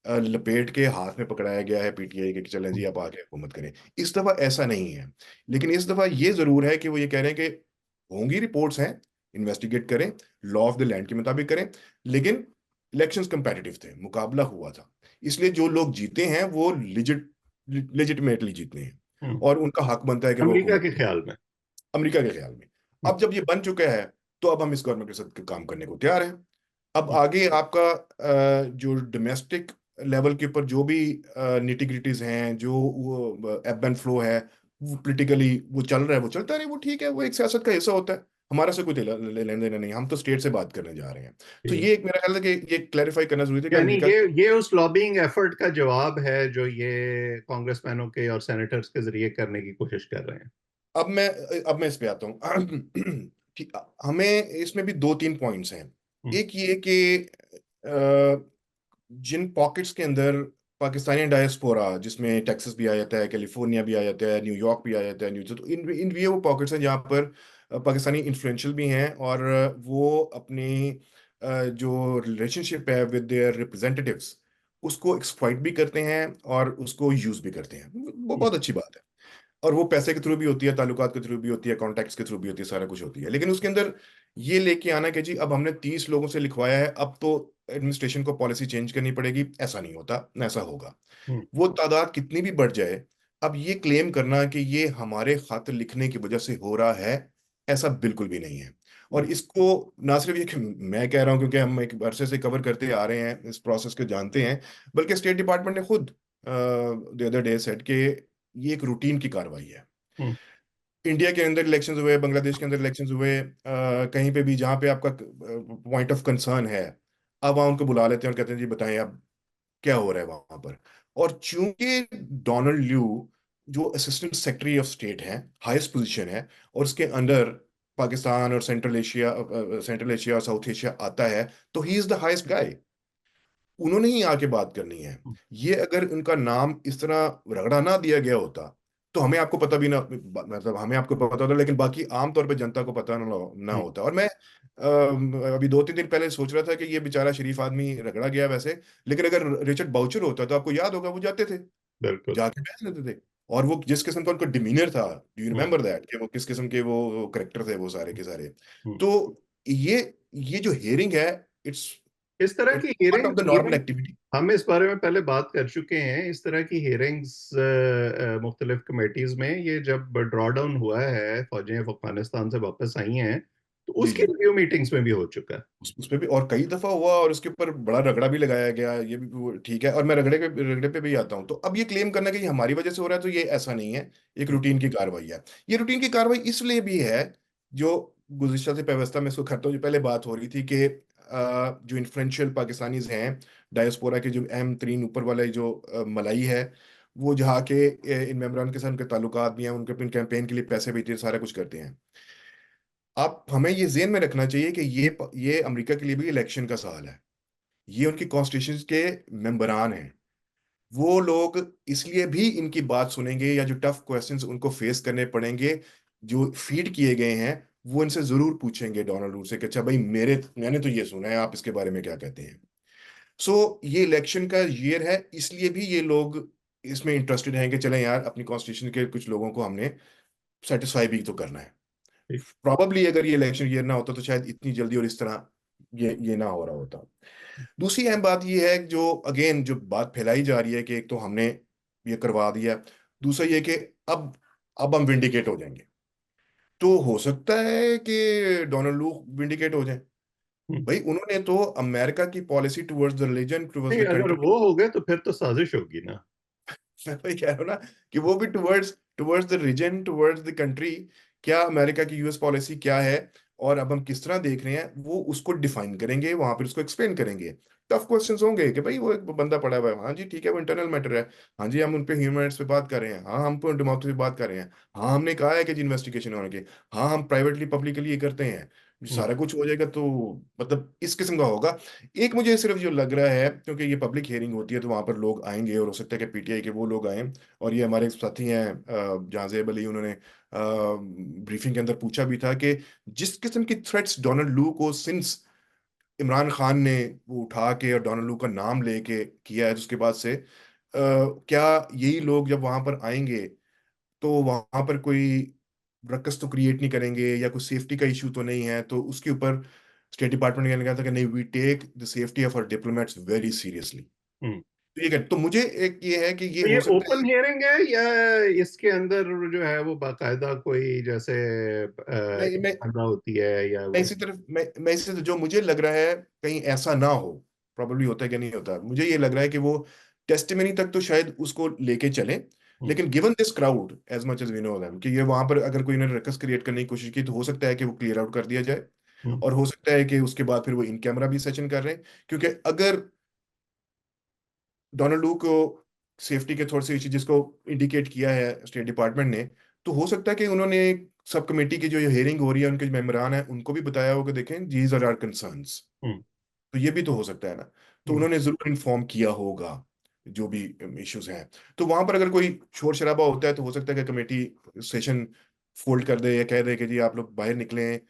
लपेट के हाथ में पकड़ाया गया है पीटीआई के कि चलें जी आप आके हुकूमत करें। इस दफा ऐसा नहीं है। लेकिन इस दफा ये जरूर है कि वो ये कह रहे हैं कि होंगी रिपोर्ट्स हैं, इन्वेस्टिगेट करें, लॉ ऑफ द लैंड के मुताबिक करें। लेकिन इलेक्शंस कंपेटिटिव थे, मुकाबला हुआ था, इसलिए जो लोग जीते हैं वो लेजिटिमेटली जीते हैं, हम्म। और उनका हक बनता है कि वो अमेरिका हुकूमत के करें, ख्याल में। अमेरिका के ख्याल में। हम्म। अब जब ये बन चुका है तो अब हम इस गवर्नमेंट के साथ काम करने को तैयार हैं। अब हम्म। आगे आपका जो डोमेस्टिक लेवल के ऊपर जो भी निटी ग्रिटीज हैं, जो वो एब एंड फ्लो है, वो पोलिटिकली वो चल रहा है, वो चलता रहे, वो ठीक है, वो एक सियासत का हिस्सा होता है। हमारा से कोई लेना देना नहीं, हम तो स्टेट से बात करने जा रहे हैं। तो ठीक। ये एक मेरा ख्याल है कि ये क्लैरिफाई करना जरूरी है कि यानी अमेरिका। ये उस लॉबिंग एफर्ट का जवाब है जो ये कांग्रेसमैनों के और सेनेटर्स के जरिए करने की कोशिश कर रहे हैं। अब मैं इस पे आता हूँ। ठीक, हमें इसमें भी 2-3 पॉइंट्स हैं। हम्म। एक ये कि जिन पॉकेट्स के अंदर पाकिस्तानी डायस्पोरा, जिसमें टेक्सास भी आ जाता है, कैलिफोर्निया भी आ जाता है, न्यूयॉर्क भी आ जाता है, न्यू तो इन इन ये वो पॉकेट्स हैं जहाँ पर पाकिस्तानी इन्फ्लुएंशियल भी हैं, और वो अपनी जो रिलेशनशिप है विद देयर रिप्रेजेंटेटिव्स उसको एक्सप्लॉइट भी करते हैं और उसको यूज भी करते हैं। वो हम्म। बहुत अच्छी बात है। और वो पैसे के थ्रू भी होती है, ताल्लुकात के थ्रू भी होती है, कॉन्टैक्ट्स के थ्रू भी होती है, सारा कुछ होती है। लेकिन उसके अंदर ये लेके आना कि जी अब हमने 30 लोगों से लिखवाया है, अब तो एडमिनिस्ट्रेशन को पॉलिसी चेंज करनी पड़ेगी, ऐसा नहीं होता, ना ऐसा होगा। हम्म। वो तादाद कितनी भी बढ़ जाए, अब ये क्लेम करना कि ये हमारे खत लिखने की वजह से हो रहा है, ऐसा बिल्कुल भी नहीं है। और इसको ना सिर्फ ये कि मैं कह रहा हूं, क्योंकि हम एक अरसे से कवर करते आ रहे हैं, इस प्रोसेस को जानते हैं, बल्कि स्टेट डिपार्टमेंट ने खुद द अदर डे सेड कि ये एक रूटीन की कार्रवाई है। हम्म। इंडिया के अंदर इलेक्शंस हुए, बांग्लादेश के अंदर इलेक्शंस हुए, कहीं पे भी जहां पे आपका पॉइंट ऑफ कंसर्न है, अब वहां उनको बुला लेते हैं और कहते हैं जी बताएं अब क्या हो रहा है वहां पर। और चूंकि डोनाल्ड ल्यू जो असिस्टेंट सेक्रेटरी ऑफ स्टेट है, हाईएस्ट पोजीशन है, और उसके अंडर पाकिस्तान और सेंट्रल एशिया और साउथ एशिया आता है, तो ही इज द हाईएस्ट गाय। उन्होंने ही आके बात करनी है। ये अगर उनका नाम इस तरह रगड़ा ना दिया गया होता तो हमें आपको पता भी ना, मतलब हमें आपको पता होता, लेकिन बाकी आमतौर पे जनता को पता ना हम्म। होता। और मैं अभी 2-3 दिन पहले सोच रहा था कि ये बेचारा शरीफ आदमी रगड़ा गया वैसे, लेकिन अगर रिचर्ड बाउचर होता तो आपको याद होगा वो जाते थे, बिल्कुल। जाके बैठ लेते थे। और वो जिस किस्म का उनका डिमीनियर था, do you hmm. Remember that, कि वो किस किस्म के वो करेक्टर थे वो सारे के सारे। हम्म। तो ये ये जो हियरिंग है, इट्स इस तरह इट्स की part of hearings the normal activity. हम इस बारे में पहले बात कर चुके हैं। इस तरह की हियरिंग्स मुख्तलिफ कमेटीज में, ये जब ड्रॉ डाउन हुआ है, फौजें अफगानिस्तान से वापस आई हैं, तो जी उसकी जी। रिव्यू मीटिंग्स में भी हो चुका है। उस पे भी और कई दफा हुआ, और उसके ऊपर बड़ा रगड़ा भी लगाया गया, ये भी वो ठीक है। और मैं रगड़े पे भी आता हूँ। तो अब ये क्लेम करना कि ये हमारी वजह से हो रहा है, तो ये ऐसा नहीं है, एक रूटीन की कार्रवाई है। ये रूटीन की कार्रवाई इसलिए भी है, जो गुज़िश्ता से व्यवस्था में इसको करता हूँ, जो पहले बात हो रही थी कि जो इन्फ्लुएंशियल पाकिस्तानीज हैं, डायस्पोरा के जो अहम तरीन ऊपर वाले जो मलाई है, वो जहाँ के इन मेम्बरान के साथ उनके ताल्लुकात भी हैं, उनके अपनी कैंपेन के लिए पैसे भेजते हैं, सारा कुछ करते हैं। आप हमें ये जेन में रखना चाहिए कि ये अमेरिका के लिए भी इलेक्शन का सवाल है। ये उनकी कॉन्स्टिट्यूशन के मेंबरान हैं। वो लोग इसलिए भी इनकी बात सुनेंगे, या जो टफ क्वेश्चंस उनको फेस करने पड़ेंगे जो फीड किए गए हैं, वो इनसे जरूर पूछेंगे डोनाल्ड ट्रम्प से कि अच्छा भाई मेरे मैंने तो ये सुना है, आप इसके बारे में क्या कहते हैं। ये इलेक्शन का ईयर है, इसलिए भी ये लोग इसमें इंटरेस्टेड हैं कि चलें यार, अपनी कॉन्स्टिट्यूशन के कुछ लोगों को हमने सेटिस्फाई भी तो करना है। ठीक। प्रॉबली अगर ये इलेक्शन ईयर ना होता तो शायद इतनी जल्दी और इस तरह ये ना हो रहा होता। दूसरी अहम बात ये है, जो अगेन जो बात फैलाई जा रही है कि एक तो हमने ये करवा दिया, दूसरा ये कि अब अब हम विंडिकेट हो जाएंगे। तो हो सकता है कि डोनाल्ड लू विंडिकेट हो जाए। हम्म। भाई उन्होंने तो अमेरिका की policy towards the religion, towards नहीं, द अगर कंट्री, वो हो गए तो फिर तो साजिश होगी ना। मैं वही कह रहा हूँ ना कि वो भी towards towards the region, towards the country, क्या अमेरिका की यूएस पॉलिसी क्या है और अब हम किस तरह देख रहे हैं, वो उसको डिफाइन करेंगे, वहां पर उसको एक्सप्लेन करेंगे। टफ क्वेश्चंस होंगे कि भाई वो एक बंदा पड़ा हुआ है, हाँ जी ठीक है वो इंटरनल मैटर है, हाँ जी हम उन पे ह्यूमन राइट्स पे बात कर रहे हैं, हाँ हम पे डेमोक्रेसी पे बात कर रहे हैं, हाँ हमने कहा है कि जी इन्वेस्टिगेशन होने की, हाँ हम प्राइवेटली पब्लिकली ये करते हैं, हम्म। सारा कुछ हो जाएगा तो मतलब इस किस्म का होगा। एक मुझे सिर्फ जो लग रहा है, क्योंकि ये पब्लिक हियरिंग होती है तो वहां पर लोग आएंगे और हो सकता है कि पीटीआई के वो लोग आए, और ये हमारे साथी हैं जहां अली, उन्होंने ब्रीफिंग के अंदर पूछा भी था कि जिस किस्म की थ्रेट्स डोनाल्ड लू को सिंस इमरान खान ने वो उठा के और डोनाल्ड लू का नाम लेके किया है, उसके बाद से क्या यही लोग जब वहां पर आएंगे तो वहां पर कोई रकस तो क्रिएट नहीं करेंगे, या कोई सेफ्टी का इशू तो नहीं है, तो उसके ऊपर स्टेट डिपार्टमेंट ने कहा था कि नहीं, we take the safety of our diplomats very seriously. Hmm. ठीक है, तो मुझे एक ये है कि ये तो ये हो सकता ओपन है। हियरिंग है या इसके अंदर जो है वो बाकायदा कोई जैसे मैं एजेंडा होती है या मैं वो। इसी तरफ मैं इसी जो मुझे लग रहा है, कहीं ऐसा ना हो, प्रॉब्लली होता है कि नहीं होता, मुझे ये लग रहा है कि वो टेस्टिमनी तक तो शायद उसको लेके चलें, हम्म। लेकिन given this crowd as much as we know them, कि ये वहां पर अगर कोई इन्होंने रकस क्रिएट करने की कोशिश की तो हो सकता है कि वो क्लियर आउट कर दिया जाए, हम्म। और हो सकता है कि उसके बाद फिर वो इन कैमरा भी सेशन कर रहे हैं, क्योंकि अगर डोनाल्ड लू को सेफ्टी के थोड़े से इश्यू जिसको इंडिकेट किया है स्टेट डिपार्टमेंट ने, तो हो सकता है कि उन्होंने सब कमेटी की जो हियरिंग हो रही है उनके जो मेंबरान है उनको भी बताया होगा, देखें दीज आर आर कंसर्न्स। हम्म। तो ये भी तो हो सकता है ना, तो हम्म। उन्होंने जरूर इन्फॉर्म किया होगा जो भी इश्यूज हैं। तो वहां पर अगर कोई शोर शराबा होता है तो हो सकता है कि कमेटी सेशन फोल्ड कर दे या कह दे कि जी आप लोग बाहर निकलें,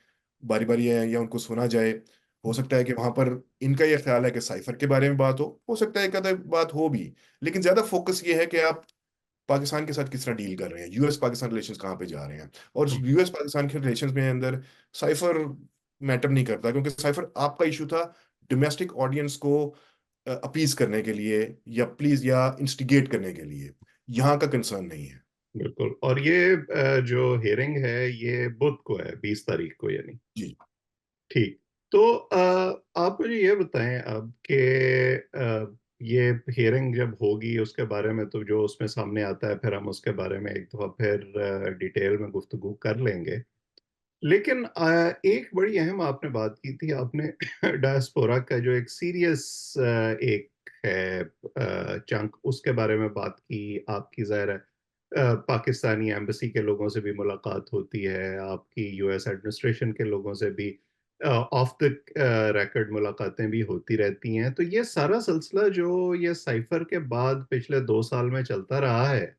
बारी बारी है, या उनको सुना जाए। हो सकता है कि वहां पर इनका यह ख्याल है कि साइफर के बारे में बात हो सकता है एक आधा बात हो भी, लेकिन ज्यादा फोकस ये है कि आप पाकिस्तान के साथ किस तरह डील कर रहे हैं, यूएस पाकिस्तान रिलेशंस कहाँ पे जा रहे हैं, और हम्म। यूएस पाकिस्तान के रिलेशंस में अंदर साइफर मैटर नहीं करता, क्योंकि साइफर आपका इशू था डोमेस्टिक ऑडियंस को अपीज करने के लिए या प्लीज या इंस्टिगेट करने के लिए, यहाँ का कंसर्न नहीं है। बिल्कुल। और ये जो हियरिंग है ये बुध को है, 20 तारीख को यानी। जी। ठीक। तो आप मुझे ये बताएं अब कि ये हियरिंग जब होगी उसके बारे में तो जो उसमें सामने आता है फिर हम उसके बारे में एक दफा फिर डिटेल में गुफ्तगू कर लेंगे। लेकिन एक बड़ी अहम आपने बात की थी, आपने डायस्पोरा का जो एक सीरियस एक है चंक, उसके बारे में बात की। आपकी ज़ाहिर है पाकिस्तानी एम्बेसी के लोगों से भी मुलाकात होती है, आपकी यूएस एडमिनिस्ट्रेशन के लोगों से भी ऑफ द रिकॉर्ड मुलाकातें भी होती रहती हैं। तो ये सारा सिलसिला जो ये साइफर के बाद पिछले 2 साल में चलता रहा है,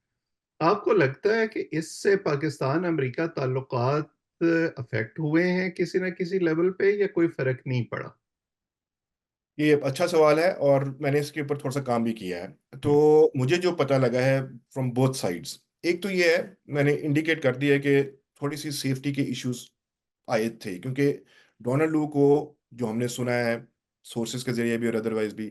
आपको लगता है कि इससे पाकिस्तान अमेरिका ताल्लुकात अफेक्ट हुए हैं किसी न किसी लेवल पे या कोई फर्क नहीं पड़ा? ये अच्छा सवाल है और मैंने इसके ऊपर थोड़ा सा काम भी किया है, हम्म। तो मुझे जो पता लगा है फ्रॉम बोथ साइड्स, एक तो ये है, मैंने इंडिकेट कर दिया है कि थोड़ी सी सेफ्टी के इश्यूज आए थे, क्योंकि डोनाल्ड लू को जो हमने सुना है सोर्सेज के जरिए भी और अदरवाइज भी,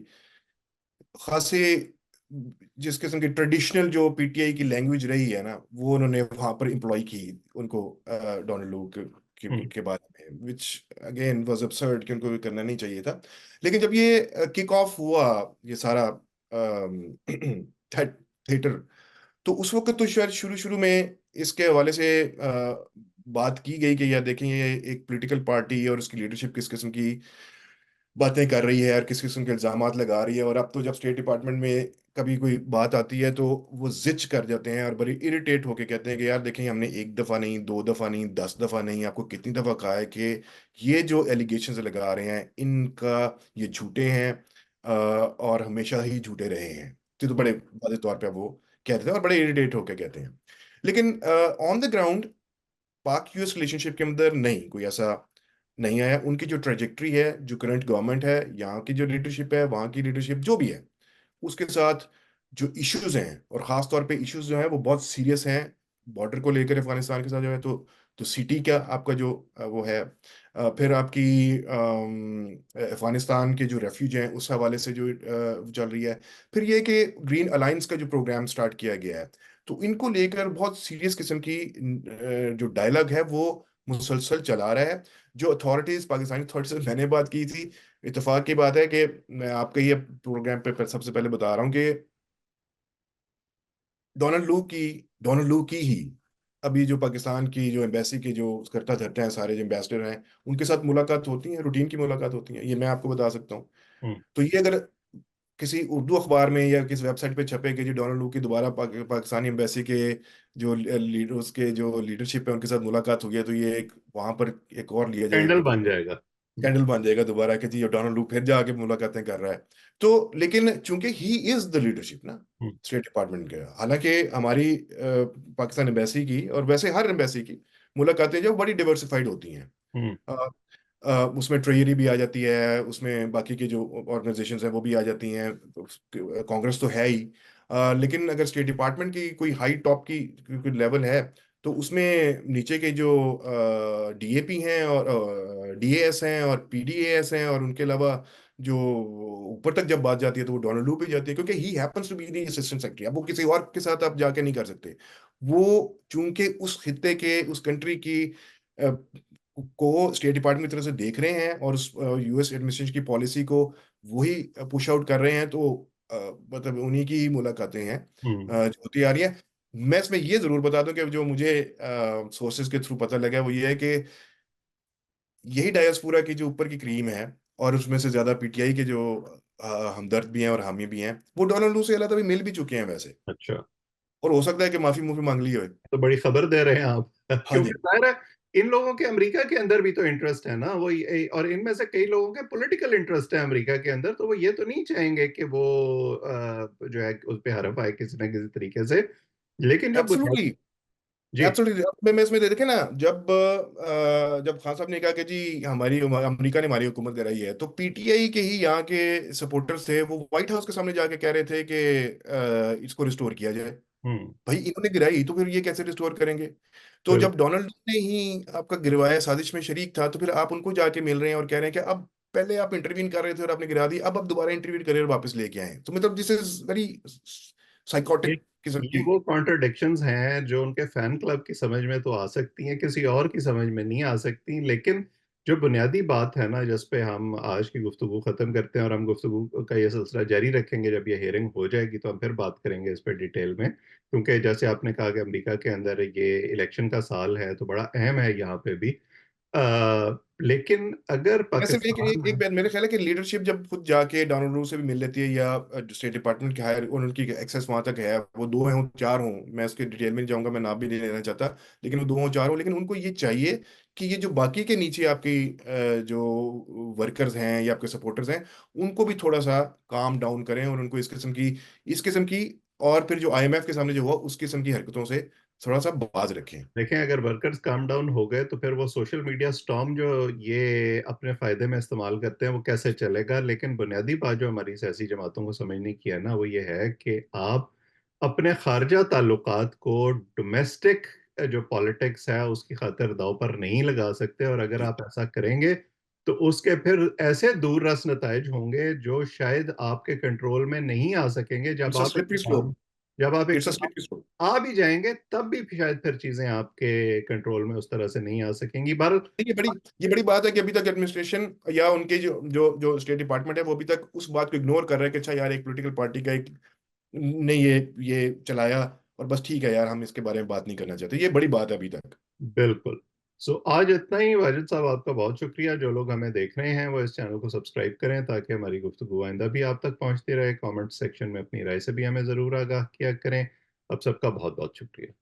खासे जिस किस्म की ट्रेडिशनल जो पीटीआई की लैंग्वेज रही है ना, वो उन्होंने वहां पर इम्प्लॉय की उनको डोनाल्ड लू हम्म। के बारे में, विच अगेन वाज absurd कि उनको भी करना नहीं चाहिए था। लेकिन जब ये किक ऑफ हुआ, ये सारा थिएटर, तो उस वक्त तो शायद शुरू शुरू में इसके हवाले से बात की गई कि यार देखें ये एक पॉलिटिकल पार्टी है और उसकी लीडरशिप किस किस्म की बातें कर रही है और किस किस्म के इल्जामात लगा रही है, और अब तो जब स्टेट डिपार्टमेंट में कभी कोई बात आती है तो वो जिच कर जाते हैं और बड़ी इरिटेट होके कहते हैं कि यार देखें हमने एक दफ़ा नहीं, दो दफ़ा नहीं, 10 दफ़ा नहीं, आपको कितनी दफ़ा कहा है कि ये जो एलिगेशंस लगा रहे हैं इनका ये झूठे हैं, और हमेशा ही झूठे रहे हैं। तो हम्म। बड़े वादे तौर पे वो कहते हैं और बड़े इरिटेट होके कहते हैं। लेकिन ऑन द ग्राउंड पाक यूएस रिलेशनशिप के अंदर नहीं कोई ऐसा नहीं आया। उनकी जो ट्रेजेक्ट्री है, जो करंट गवर्नमेंट है, यहाँ की जो लीडरशिप है, वहाँ की लीडरशिप जो भी है, उसके साथ जो इश्यूज हैं, और खास तौर पे इश्यूज जो हैं वो बहुत सीरियस हैं बॉर्डर को लेकर अफगानिस्तान के साथ जो है, तो सिटी क्या आपका जो वो है, फिर आपकी अफगानिस्तान के जो रेफ्यूज हैं उस हवाले से जो चल रही है, फिर ये कि ग्रीन अलायंस का जो प्रोग्राम स्टार्ट किया गया है, तो इनको लेकर बहुत सीरियस किस्म की जो डायलॉग है वो मुसलसल चला रहा है। जो अथॉरिटीज, पाकिस्तानी अथॉरिटीज से मैंने बात की थी, इत्तेफाक की बात है कि मैं आपके ये प्रोग्राम पे सबसे पहले बता रहा हूँ कि डोनाल्ड लू की डोनाल्ड लू की ही अभी जो पाकिस्तान की जो एम्बेसी के जो करता धरते हैं, सारे जो एम्बेसडर हैं, उनके साथ मुलाकात होती है, रूटीन की मुलाकात होती है, ये मैं आपको बता सकता हूँ। हम्म। तो ये अगर किसी उर्दू अखबार में या किसी वेबसाइट पे छपे कि जी डोनाल्ड लू की दोबारा पाकिस्तानी एम्बेसी के जो लीडर्स के जो लीडरशिप है उनके साथ मुलाकात हुई है, तो ये एक वहां पर एक और लिया जाएगा कैंडल कि बन जाएगा। कैंडल बन जाएगा दोबारा कि जी डोनाल्ड लू फिर जाके मुलाकातें कर रहा है। तो लेकिन चूंकि ही इज द लीडरशिप ना हम्म। स्टेट डिपार्टमेंट के, हालांकि हमारी पाकिस्तान एम्बेसी की और वैसे हर एम्बेसी की मुलाकातें जो बड़ी डिवर्सिफाइड होती हैं। हम्म। उसमें ट्रेजरी भी आ जाती है, उसमें बाकी के जो ऑर्गेनाइजेशंस हैं वो भी आ जाती हैं, कांग्रेस तो है ही। लेकिन अगर स्टेट डिपार्टमेंट की कोई हाई टॉप की कोई लेवल है, तो उसमें नीचे के जो डीएपी हैं और डीएएस हैं और पीडीएएस हैं, और उनके अलावा जो ऊपर तक जब बात जाती है तो वो डोनाल्ड लू पे जाती है, क्योंकि he happens to be the assistant secretary. अब वो किसी और के साथ आप जाके नहीं कर सकते। वो चूंकि उस खित्ते के, उस कंट्री की को स्टेट डिपार्टमेंट की तरफ से देख रहे हैं और उस यूएस एडमिनिस्ट्रेशन की पॉलिसी को वही पुश आउट कर रहे हैं, तो अ, मतलब उन्हीं की ही मुलाकातें हैं हम्म। जो होती आ रही है। मैं इसमें ये जरूर बता दूं कि जो मुझे सोर्सेज के थ्रू पता लगा है वो ये है कि यही डायस्पोरा की जो ऊपर की क्रीम है, और उसमें से ज्यादा पीटीआई के जो हमदर्द भी हैं और हामी भी हैं, वो डोनाल्ड लू से अलग भी मिल भी चुके हैं वैसे। अच्छा। और हो सकता है कि माफी मुफी मांग ली हो। तो बड़ी खबर दे रहे हैं आप हाँ जी। क्योंकि जाहिर है इन लोगों के अमेरिका के अंदर भी तो इंटरेस्ट है ना, और इनमें से कई लोगों के पॉलिटिकल इंटरेस्ट है अमेरिका के अंदर, तो वो ये तो नहीं चाहेंगे कि वो जो है उस पे हरफ आए किसी ना किसी तरीके से। लेकिन जो एब्सोल्युटली। बुनियादी। जी। एब्सोल्युटली। अब मैं इसमें देखे ना, जब खान साहब ने कहा कि जी हमारी अमेरिका ने हमारी हुकूमत कराई है, तो पीटीआई के ही यहाँ के सपोर्टर्स थे, वो व्हाइट हाउस के सामने जाके कह रहे थे कि इसको रिस्टोर किया जाए। हम्म। भाई इन्होंने गिराई तो फिर ये कैसे रिस्टोर करेंगे? तो बिल्कुल। जब डोनाल्ड ने ही आपका गिरवाया, साजिश में शरीक था, तो फिर आप उनको जाके मिल रहे हैं और कह रहे हैं कि अब पहले आप इंटरवीन कर रहे थे और आपने गिरा दी, अब आप दोबारा इंटरवीन करें और वापस लेके आए। तो मतलब दिस इज वेरी ये साइकोटिक किस्म ये की। वो कॉन्ट्रडिक्शंस हैं जो उनके फैन क्लब की समझ में तो आ सकती हैं, किसी और की समझ में नहीं आ सकती। लेकिन जो बुनियादी बात है ना, जिस पे हम आज की गुफ्तगू खत्म करते हैं, और हम गुफ्तगू का ये सिलसिला जारी रखेंगे, जब ये हियरिंग हो जाएगी तो हम फिर बात करेंगे इस पे डिटेल में, क्योंकि जैसे आपने कहा कि अमेरिका के अंदर ये इलेक्शन का साल है तो बड़ा अहम है यहाँ पे भी। लेकिन अगर मैं सिर्फ एक पाकिस्तान एक, एक बात, मेरे ख्याल है कि लीडरशिप जब खुद जाके डोनाल्ड ट्रम्प से भी मिल लेती है, या स्टेट डिपार्टमेंट के हायर और उनकी एक्सेस वहां तक है, वो दो हों चार हों, मैं उसके डिटेल में नहीं जाऊंगा, मैं नाम भी नहीं लेना चाहता, लेकिन वो दो हों चार हों, लेकिन उनको ये चाहिए कि ये जो बाकी के नीचे आपकी जो वर्कर्स हैं या आपके सपोर्टर्स हैं, उनको भी थोड़ा सा काम डाउन करें, और उनको इस किस्म की और फिर जो आईएमएफ के सामने जो हुआ उस किस्म की हरकतों से थोड़ा सा बाज रखें। देखें, अगर वर्कर्स काम डाउन हो गए तो फिर वो सोशल मीडिया स्टॉर्म जो ये अपने फायदे में इस्तेमाल करते हैं वो कैसे चलेगा। लेकिन बुनियादी बात जो हमारी सियासी जमातों को समझने की है ना, वो ये है कि आप अपने खारजा ताल्लुकात को डोमेस्टिक जो पॉलिटिक्स है उसकी खातिर दांव पर नहीं लगा सकते, और अगर जी। आप ऐसा करेंगे तो उसके फिर ऐसे दूर रस नताइज होंगे जो शायद आपके कंट्रोल में नहीं आ सकेंगे। It's a slippery slope. जब आप इट्स अ इकतदार स्लिपरी स्लोप। आ भी जाएंगे तब भी शायद फिर चीजें आपके कंट्रोल में उस तरह से नहीं आ सकेंगी। पर ये बड़ी ये बड़ी बात है कि अभी तक एडमिनिस्ट्रेशन या उनके जो जो जो स्टेट डिपार्टमेंट है वो अभी तक उस बात को इग्नोर कर रहा है कि अच्छा यार एक पॉलिटिकल पार्टी का एक ने ये चलाया, और बस ठीक है यार हम इसके बारे में बात नहीं करना चाहते। ये बड़ी बात है अभी तक। बिल्कुल। आज इतना ही। वाजिद साहब, आपका बहुत शुक्रिया। जो लोग हमें देख रहे हैं वो इस चैनल को सब्सक्राइब करें ताकि हमारी गुफ्तगू आइंदा भी आप तक पहुंचती रहे। कमेंट सेक्शन में अपनी राय से भी हमें ज़रूर आगाह किया करें। अब सबका बहुत बहुत शुक्रिया।